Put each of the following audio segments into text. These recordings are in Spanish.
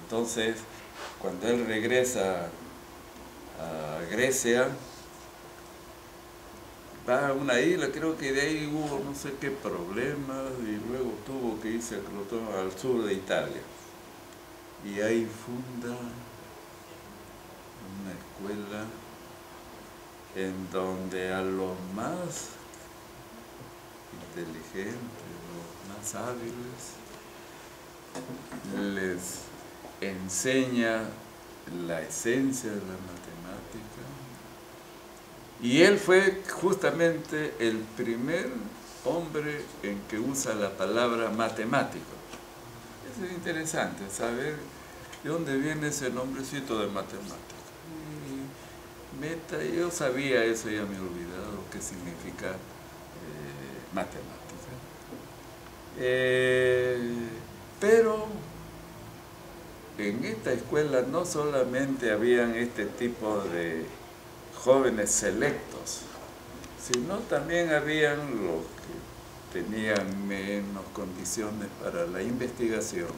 Entonces, cuando él regresa a Grecia, va a una isla, creo que de ahí hubo no sé qué problemas y luego tuvo que irse a Crotone, al sur de Italia. Y ahí funda una escuela en donde a los más inteligentes, los más hábiles, les enseña la esencia de la matemática. Y él fue justamente el primer hombre en que usa la palabra matemático. Eso es interesante, saber de dónde viene ese nombrecito de matemática. Yo sabía eso, ya me he olvidado qué significa matemática. Pero en esta escuela no solamente habían este tipo de jóvenes selectos, sino también habían los que tenían menos condiciones para la investigación,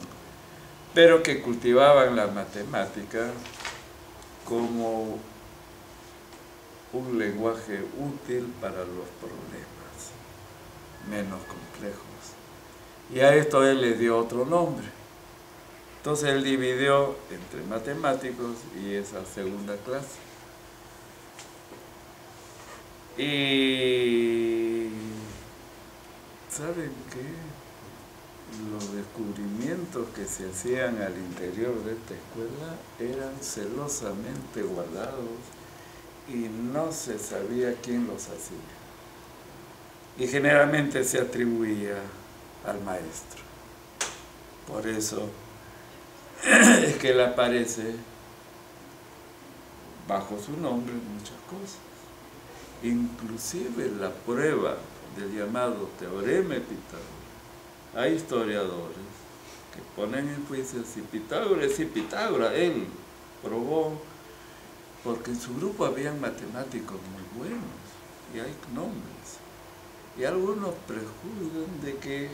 pero que cultivaban la matemática como un lenguaje útil para los problemas menos complejos. Y a esto él le dio otro nombre. Entonces él dividió entre matemáticos y esa segunda clase. Y ¿saben qué? Los descubrimientos que se hacían al interior de esta escuela eran celosamente guardados y no se sabía quién los hacía. Y generalmente se atribuía al maestro. Por eso es que él aparece bajo su nombre en muchas cosas. Inclusive la prueba del llamado teorema de Pitágoras. Hay historiadores que ponen en juicio si Pitágoras, él probó, porque en su grupo habían matemáticos muy buenos y hay nombres. Y algunos prejuzgan de que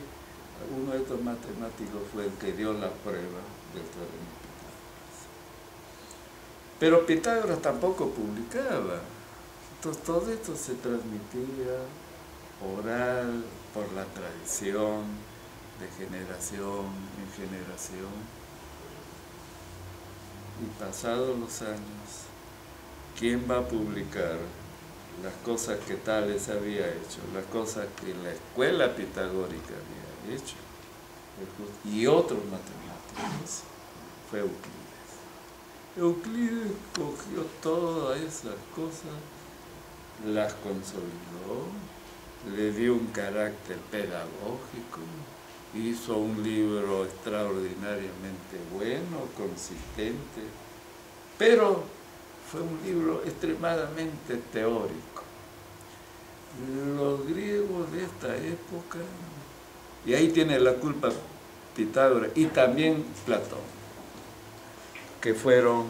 uno de estos matemáticos fue el que dio la prueba del teorema de Pitágoras. Pero Pitágoras tampoco publicaba. Entonces todo esto se transmitía oral, por la tradición, de generación en generación. Y pasados los años, ¿quién va a publicar las cosas que Tales había hecho, las cosas que la escuela pitagórica había hecho? Y otros matemáticos, fue Euclides. Euclides cogió todas esas cosas, las consolidó, le dio un carácter pedagógico, hizo un libro extraordinariamente bueno, consistente, pero fue un libro extremadamente teórico. Los griegos de esta época, y ahí tiene la culpa Pitágoras y también Platón, que fueron,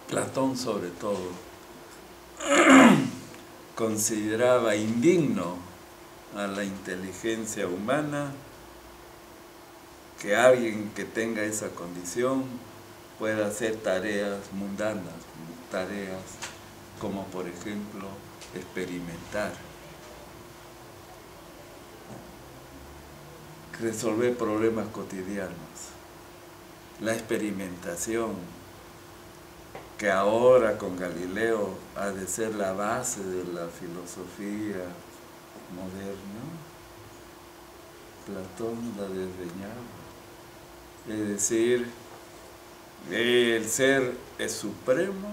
Platón sobre todo, consideraba indigno a la inteligencia humana que alguien que tenga esa condición pueda hacer tareas mundanas, tareas como por ejemplo experimentar, resolver problemas cotidianos, la experimentación, que ahora con Galileo ha de ser la base de la filosofía moderna. Platón la desdeñaba. Es decir, el ser es supremo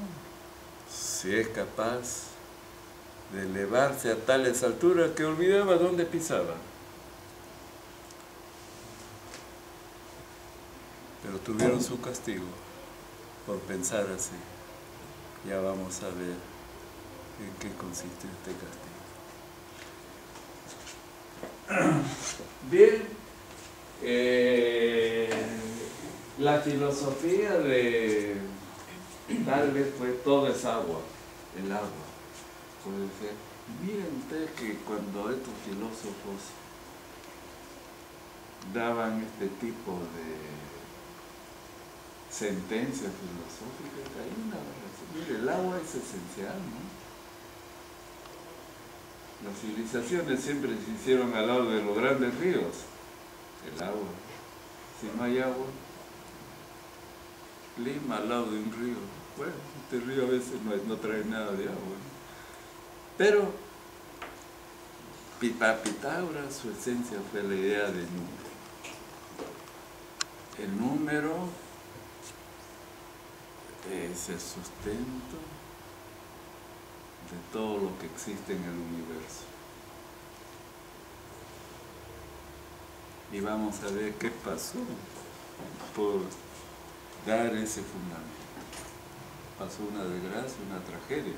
si es capaz de elevarse a tales alturas que olvidaba dónde pisaba. Pero tuvieron su castigo por pensar así. Ya vamos a ver en qué consiste este castigo. Bien, la filosofía de Tales fue todo es agua, el agua. Puede ser. Miren ustedes que cuando estos filósofos daban este tipo sentencia filosófica, hay una razón. Mire, el agua es esencial, ¿no? Las civilizaciones siempre se hicieron al lado de los grandes ríos. El agua. Si no hay agua, Lima al lado de un río. Bueno, este río a veces no trae nada de agua, ¿no? Pero para Pitágoras su esencia fue la idea del número. El número es el sustento de todo lo que existe en el universo. Y vamos a ver qué pasó por dar ese fundamento. Pasó una desgracia, una tragedia.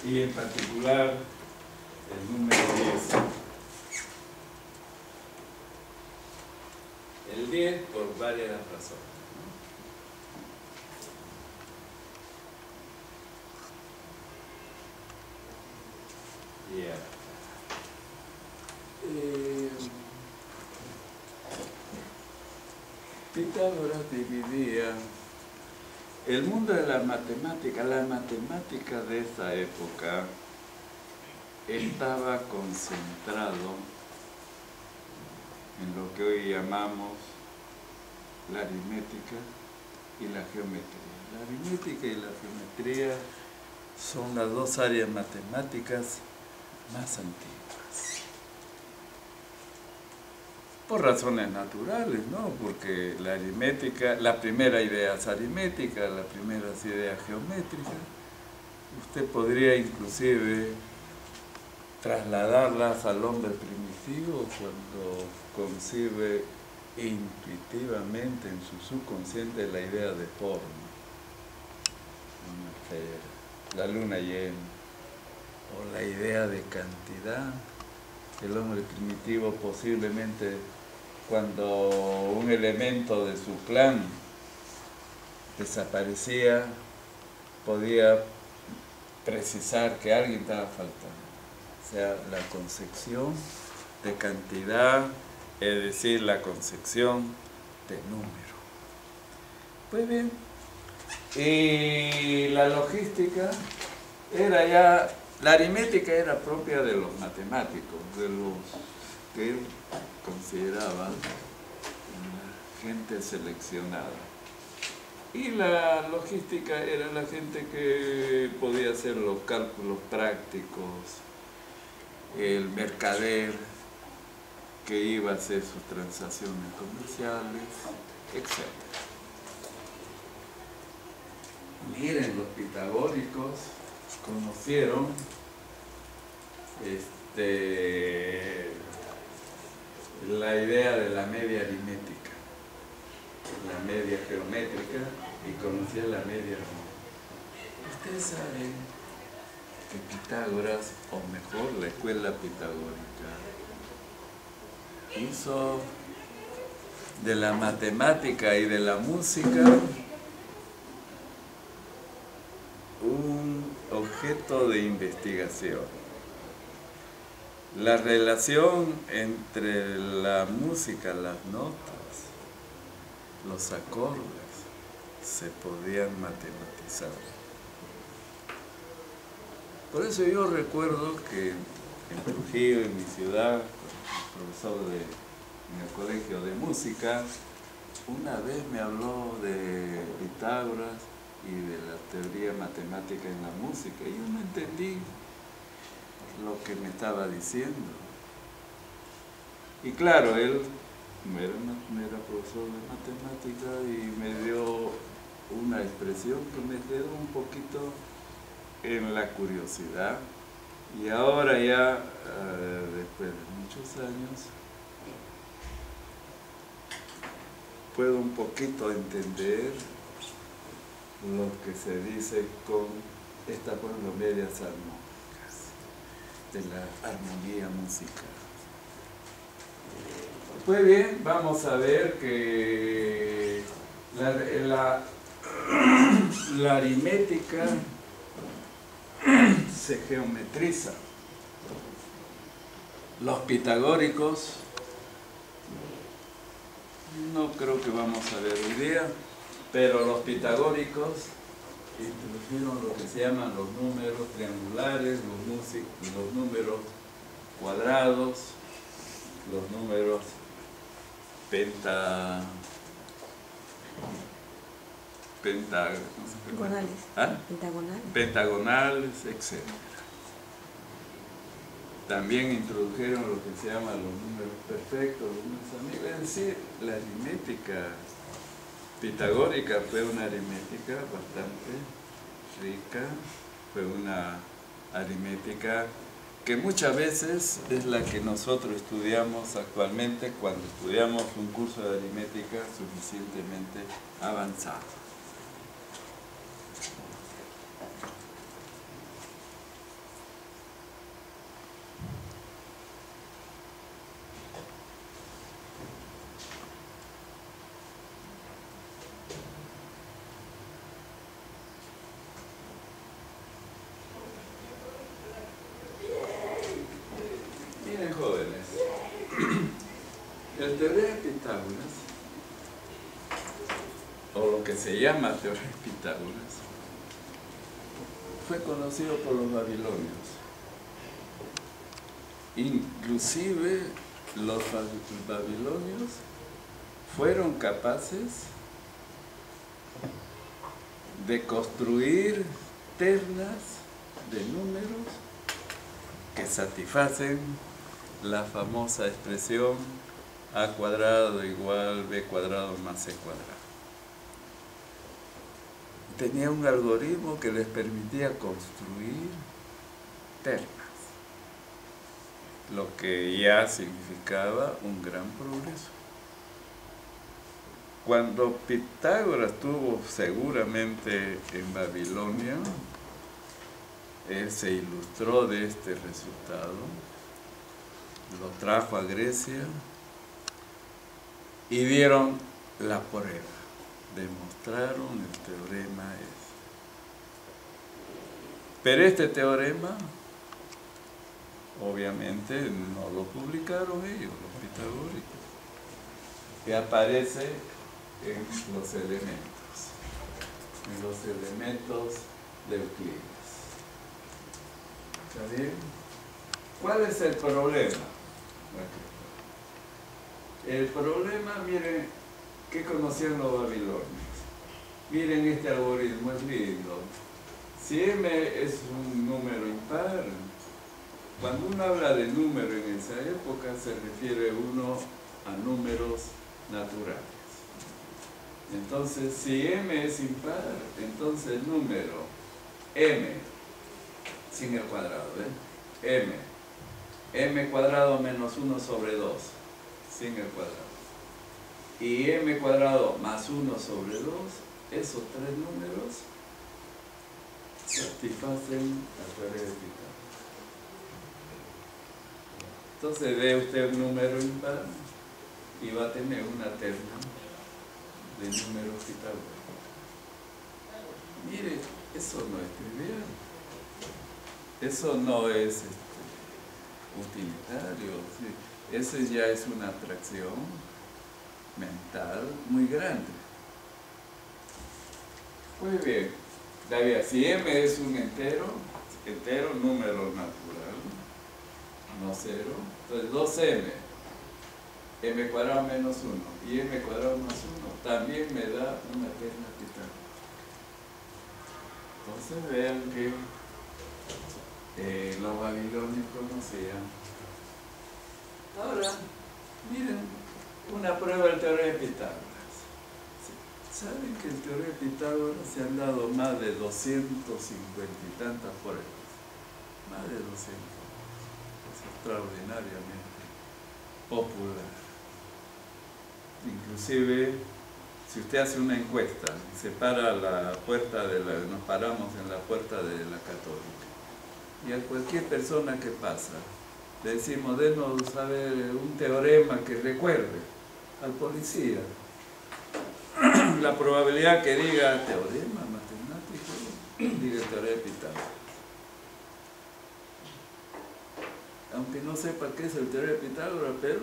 Y en particular el número 10. El 10 por varias razones. Yeah. Pitágoras dividía el mundo de la matemática de esa época estaba concentrado en lo que hoy llamamos la aritmética y la geometría. La aritmética y la geometría son las dos áreas matemáticas más antiguas. Por razones naturales, ¿no? Porque la aritmética, la primera idea es aritmética, la primera es idea geométrica. Usted podría inclusive trasladarlas al hombre primitivo cuando concibe intuitivamente en su subconsciente la idea de forma, una esfera, la luna llena, o la idea de cantidad. El hombre primitivo posiblemente cuando un elemento de su clan desaparecía podía precisar que alguien estaba faltando. O sea, la concepción de cantidad, es decir, la concepción de número. Pues bien, y la logística era ya, la aritmética era propia de los matemáticos, de los que él consideraba gente seleccionada. Y la logística era la gente que podía hacer los cálculos prácticos, el mercader que iba a hacer sus transacciones comerciales, etc. Miren, los pitagóricos conocieron la idea de la media aritmética, la media geométrica, y conocían la media aritmética. Ustedes saben que Pitágoras, o mejor la escuela pitagórica, hizo de la matemática y de la música un objeto de investigación. La relación entre la música, las notas, los acordes, se podían matematizar. Por eso yo recuerdo que en Trujillo, en mi ciudad, profesor en el colegio de música, una vez me habló de Pitágoras y de la teoría matemática en la música, y yo no entendí lo que me estaba diciendo. Y claro, él no era profesor de matemática y me dio una expresión que me quedó un poquito en la curiosidad. Y ahora ya, después de muchos años, puedo un poquito entender lo que se dice con estas medias armónicas de la armonía musical. Pues bien, vamos a ver que la aritmética se geometriza. Los pitagóricos no creo que vamos a ver hoy día, pero los pitagóricos introdujeron lo que se llaman los números triangulares, los números cuadrados, los números pentagonales, etc. También introdujeron lo que se llama los números perfectos, los números amigos. Es decir, la aritmética pitagórica fue una aritmética bastante rica, fue una aritmética que muchas veces es la que nosotros estudiamos actualmente cuando estudiamos un curso de aritmética suficientemente avanzado. Miren, jóvenes, el teorema de Pitágoras, o lo que se llama teorema de Pitágoras, fue conocido por los babilonios. Inclusive los babilonios fueron capaces de construir ternas de números que satisfacen la famosa expresión a cuadrado igual b cuadrado más c cuadrado. Tenía un algoritmo que les permitía construir ternas, lo que ya significaba un gran progreso. Cuando Pitágoras estuvo seguramente en Babilonia, él se ilustró de este resultado, lo trajo a Grecia y dieron la prueba, demostraron el teorema ese. Pero este teorema, obviamente, no lo publicaron ellos, los pitagóricos, que aparece en los elementos de Euclides. ¿Está bien? ¿Cuál es el problema? El problema, miren, ¿qué conocían los babilonios? Miren este algoritmo, es lindo. Si m es un número impar, cuando uno habla de número en esa época se refiere uno a números naturales. Entonces, si m es impar, entonces el número m sin el cuadrado, m cuadrado menos 1 sobre 2 sin el cuadrado y m cuadrado más 1 sobre 2, esos tres números satisfacen la teoría de Pitágoras. Entonces ve usted un número impar y va a tener una terna de números pitagóricos. Mire, eso no es trivial. Eso no es utilitario. ¿Sí? Eso ya es una atracción mental muy grande. Muy bien. David, si m es un entero, número natural, no cero, entonces 2m, m cuadrado menos 1 y m cuadrado más 1 también me da una terna pitagórica. Entonces vean que los babilonios conocían. Ahora, miren una prueba del teorema de Pitágoras. ¿Saben que el teorema de Pitágoras se han dado más de 250 y tantas pruebas? Más de 200. Es extraordinariamente popular. Inclusive, si usted hace una encuesta, se para la puerta nos paramos en la puerta de la Católica, y a cualquier persona que pasa, le decimos, denos saber un teorema que recuerde al policía. La probabilidad que diga teorema matemático, diga el teorema de Pitágoras. Aunque no sepa qué es el teorema de Pitágoras, pero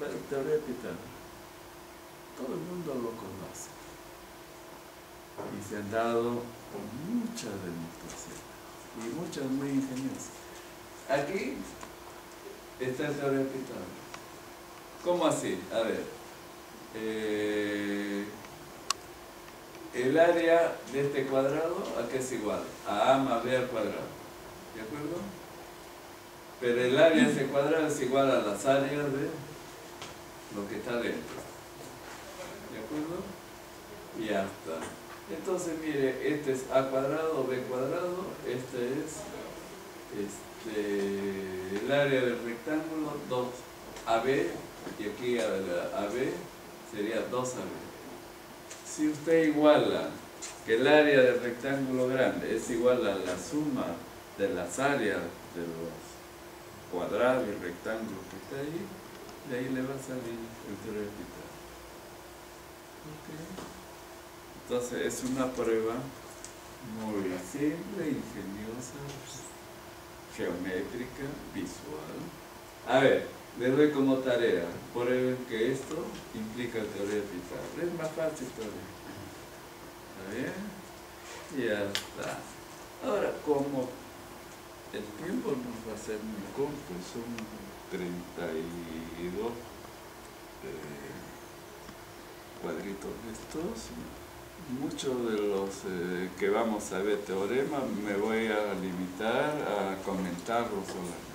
va el teorema de Pitágoras. todo el mundo lo conoce. Y se han dado muchas demostraciones, y muchas muy ingeniosas. Aquí está el teorema de Pitágoras. ¿Cómo así? A ver, el área de este cuadrado, ¿a qué es igual? A más b al cuadrado, ¿de acuerdo? Pero el área de ese cuadrado es igual a las áreas de lo que está dentro, ¿de acuerdo? Y ya está. Entonces, mire, este es a cuadrado, b cuadrado, este es el área del rectángulo, 2ab, y aquí ab sería 2ab. Si usted iguala que el área del rectángulo grande es igual a la suma de las áreas de los cuadrados y rectángulos que está ahí, de ahí le va a salir el teorema de Pitágoras. ¿Okay? Entonces es una prueba muy simple, ingeniosa, geométrica, visual. A ver, les doy como tarea, prueben que esto implica el teorema de Pitágoras. Es más fácil todavía. ¿Está bien? Y ya está. Ahora, como el tiempo nos va a ser muy corto, son 32 cuadritos estos. Muchos de los que vamos a ver teoremas me voy a limitar a comentarlos solamente.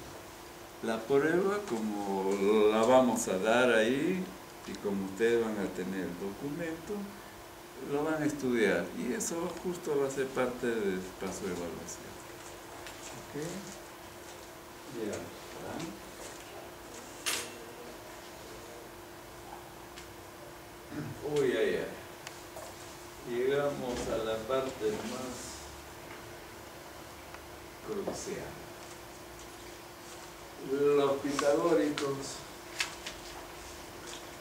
La prueba, como la vamos a dar ahí, y como ustedes van a tener el documento, lo van a estudiar. Y eso justo va a ser parte del paso de evaluación. ¿Ok? Ya está. Uy, ay, ay. Llegamos a la parte más crucial. Los pitagóricos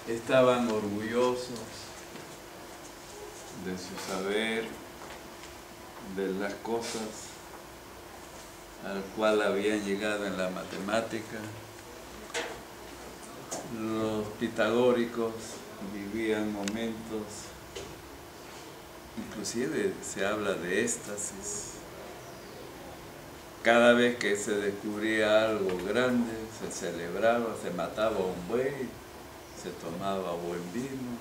estaban orgullosos de su saber, de las cosas al cual habían llegado en la matemática. Los pitagóricos vivían momentos, inclusive se habla de éxtasis. Cada vez que se descubría algo grande, se celebraba, se mataba un buey, se tomaba buen vino,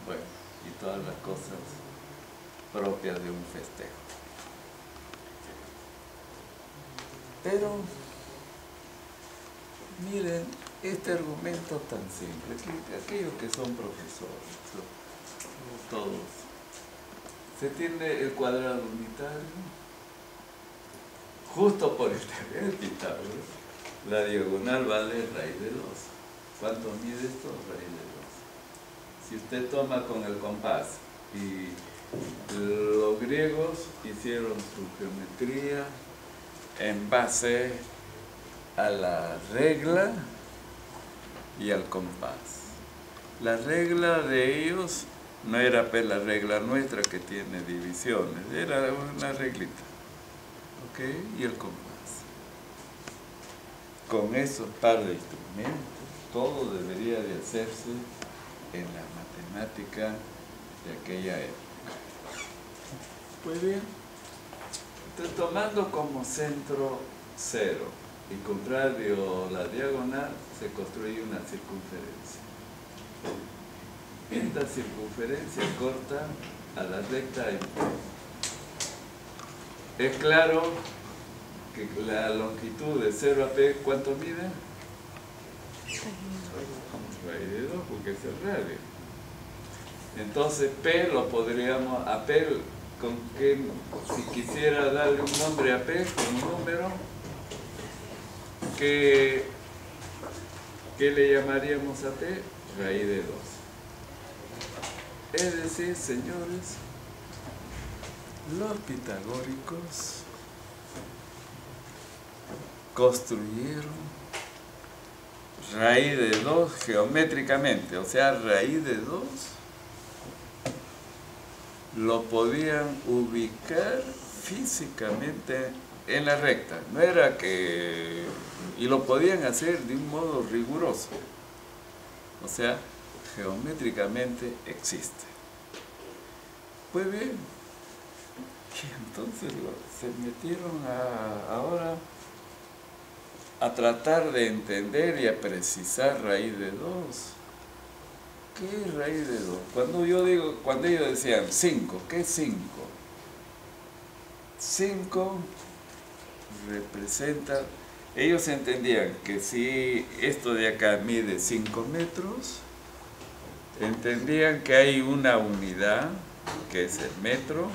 bueno, y todas las cosas propias de un festejo. Pero, miren, este argumento tan simple, que aquellos que son profesores, todos, se tiene el cuadrado unitario, justo por el teorema de Pitágoras, la diagonal vale raíz de 2. ¿Cuánto mide esto? Raíz de 2. Si usted toma con el compás, y los griegos hicieron su geometría en base a la regla y al compás. La regla de ellos no era pues la regla nuestra que tiene divisiones, era una reglita. ¿Ok? Y el compás. Con esos par de instrumentos, todo debería de hacerse en la matemática de aquella época. Pues bien, entonces, tomando como centro 0 y contrario la diagonal, se construye una circunferencia. Esta circunferencia corta a la recta en P. Es claro que la longitud de 0 a P, ¿cuánto mide? Raíz de 2, porque es el radio. Entonces P lo podríamos, a P, con que, si quisiera darle un nombre a P, con un número, ¿qué le llamaríamos a P? Raíz de 2. Es decir, señores, los pitagóricos construyeron raíz de 2 geométricamente, o sea, raíz de 2 lo podían ubicar físicamente en la recta, no era que... y lo podían hacer de un modo riguroso, o sea, geométricamente existe. Pues bien, y entonces se metieron ahora a tratar de entender y a precisar raíz de 2. ¿Qué es raíz de 2? Cuando ellos decían 5, ¿qué es 5? 5 representa, ellos entendían que si esto de acá mide 5 metros, entendían que hay una unidad, que es el metro,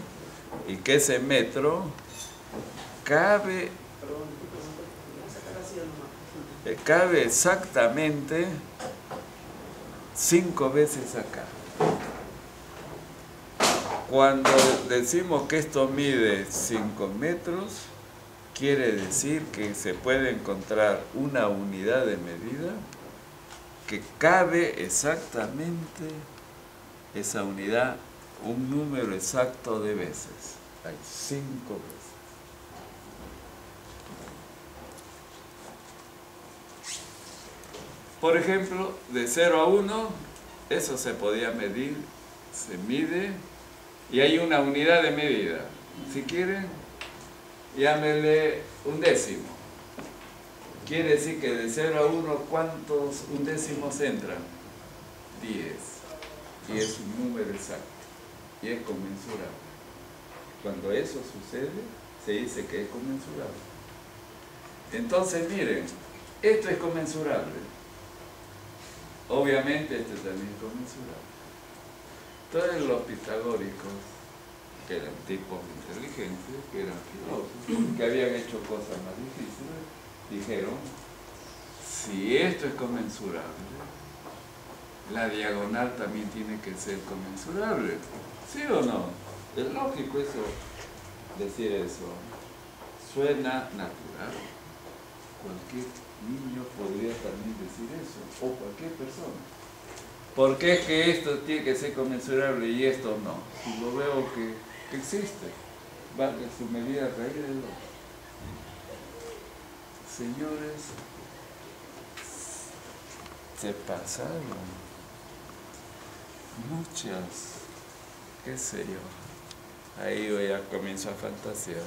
y que ese metro cabe exactamente 5 veces acá. Cuando decimos que esto mide 5 metros, quiere decir que se puede encontrar una unidad de medida que cabe exactamente esa unidad, un número exacto de veces. Hay 5 veces. Por ejemplo, de 0 a 1, eso se podía medir, se mide, y hay una unidad de medida. Si quieren, llámele un décimo. Quiere decir que de 0 a 1, ¿cuántos undécimos entran? 10. Y es un número exacto. Y es conmensurable. Cuando eso sucede, se dice que es conmensurable. Entonces, miren, esto es conmensurable. Obviamente, este también es conmensurable. Todos los pitagóricos, que eran tipos inteligentes, que eran filósofos, que habían hecho cosas más difíciles, dijeron, si esto es conmensurable, la diagonal también tiene que ser conmensurable. ¿Sí o no? Es lógico eso, decir eso. Suena natural. Cualquier niño podría también decir eso, o cualquier persona. ¿Por qué es que esto tiene que ser conmensurable y esto no? Si lo veo que existe, vale su medida raíz de 2. Señores, se pasaron muchas, qué sé yo, ahí yo ya comienzo a fantasear.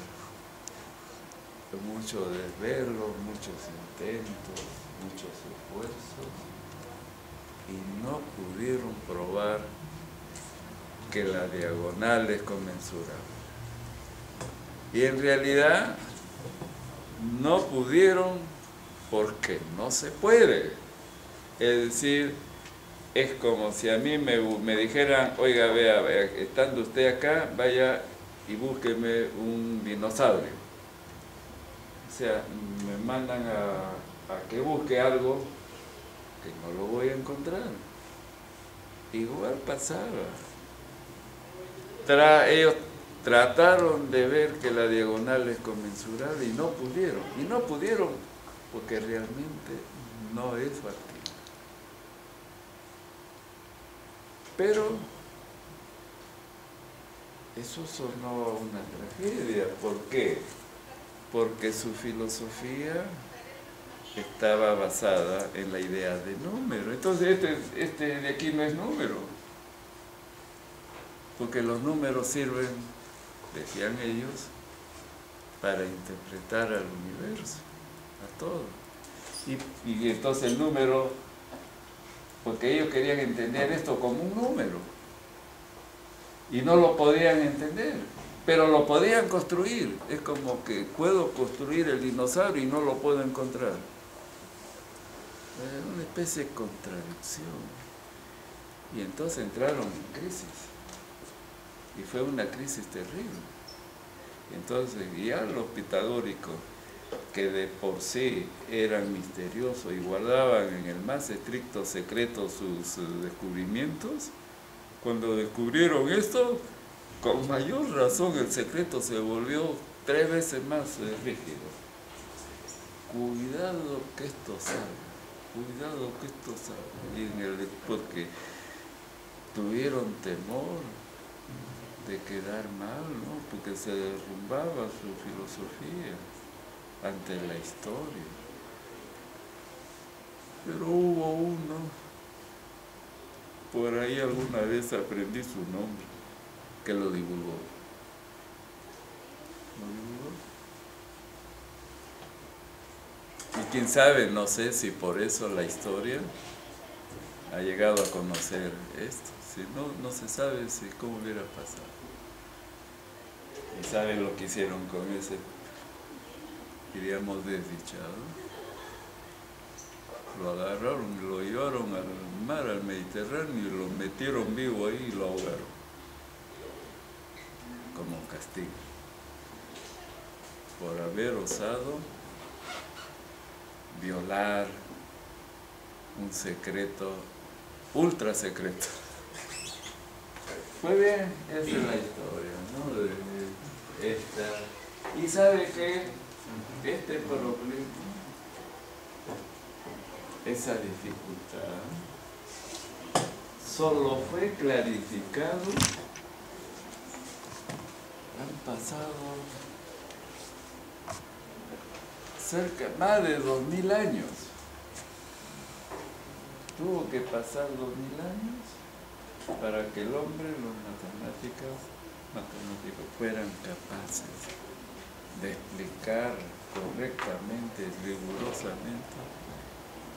Mucho desvelo, muchos intentos, muchos esfuerzos, y no pudieron probar que la diagonal es conmensurable. Y en realidad no pudieron porque no se puede. Es decir, es como si a mí me dijeran, oiga, vea, estando usted acá, vaya y búsqueme un dinosaurio. O sea, me mandan a que busque algo que no lo voy a encontrar. Igual pasaba. Ellos trataron de ver que la diagonal es conmensurable y no pudieron. Y no pudieron porque realmente no es factible. Pero eso sonó una tragedia. ¿Por qué? Porque su filosofía estaba basada en la idea de número. Entonces este de aquí no es número, porque los números sirven, decían ellos, para interpretar al universo, a todo. Y entonces el número, porque ellos querían entender esto como un número, y no lo podían entender, pero lo podían construir. Es como que puedo construir el dinosaurio y no lo puedo encontrar. Una especie de contradicción. Y entonces entraron en crisis. Y fue una crisis terrible. Entonces ya los pitagóricos, que de por sí eran misteriosos y guardaban en el más estricto secreto sus descubrimientos, cuando descubrieron esto, con mayor razón el secreto se volvió 3 veces más rígido. Cuidado que esto salga. Cuidado que esto salga. Porque tuvieron temor de quedar mal, ¿no? Porque se derrumbaba su filosofía ante la historia. Pero hubo uno por ahí alguna vez aprendí su nombre, que lo divulgó. ¿Lo divulgó? Y quién sabe, no sé si por eso la historia ha llegado a conocer esto. Si no, no se sabe si cómo hubiera pasado. Y saben lo que hicieron con ese, diríamos, desdichado. Lo agarraron, lo llevaron al mar, al Mediterráneo, y lo metieron vivo ahí y lo ahogaron. Como castigo. Por haber osado violar un secreto, ultra secreto. Muy bien, esa es la historia, ¿no? De esta. Y sabe que este problema, esa dificultad, solo fue clarificado, han pasado más de 2000 años. Tuvo que pasar 2000 años para que el hombre, los matemáticos fueran capaces de explicar correctamente, rigurosamente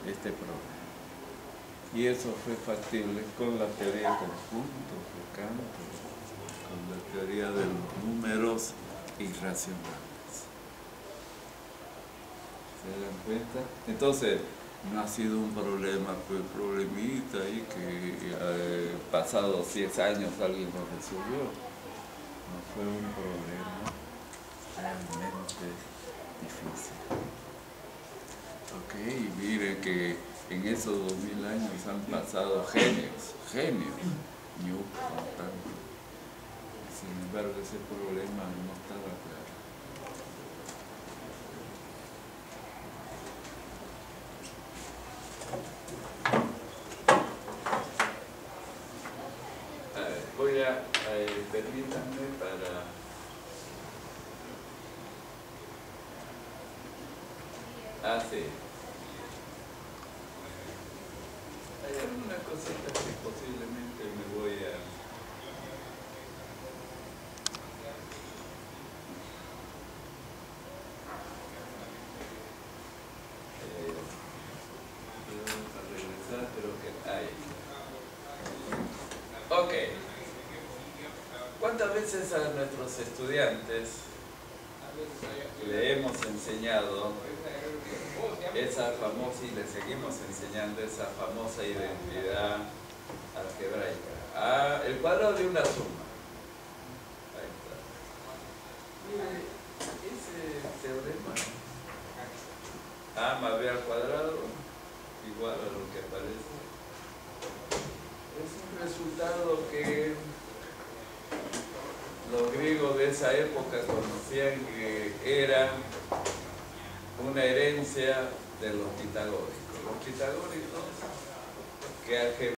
este problema. Y eso fue factible con la teoría de conjuntos, de campos, con la teoría de los números irracionales. ¿Se dan cuenta? Entonces, no ha sido un problema, pues problemita ahí que pasados 10 años alguien lo resolvió. No fue un problema realmente difícil. Ok, y mire que en esos 2000 años han pasado genios, Newton, tanto. Sin embargo, ese problema no estaba claro. Voy a permítanme para sí. Hay alguna cosita que posiblemente me voy a regresar, pero que hay. Ok. ¿Cuántas veces a nuestros estudiantes le hemos enseñado esa famosa, y le seguimos enseñando esa famosa identidad algebraica? El cuadrado de una suma. Ahí está. Mire, ese teorema, A más B al cuadrado igual a lo que aparece. Es un resultado que los griegos de esa época conocían que era una herencia de los pitagóricos. Los pitagóricos que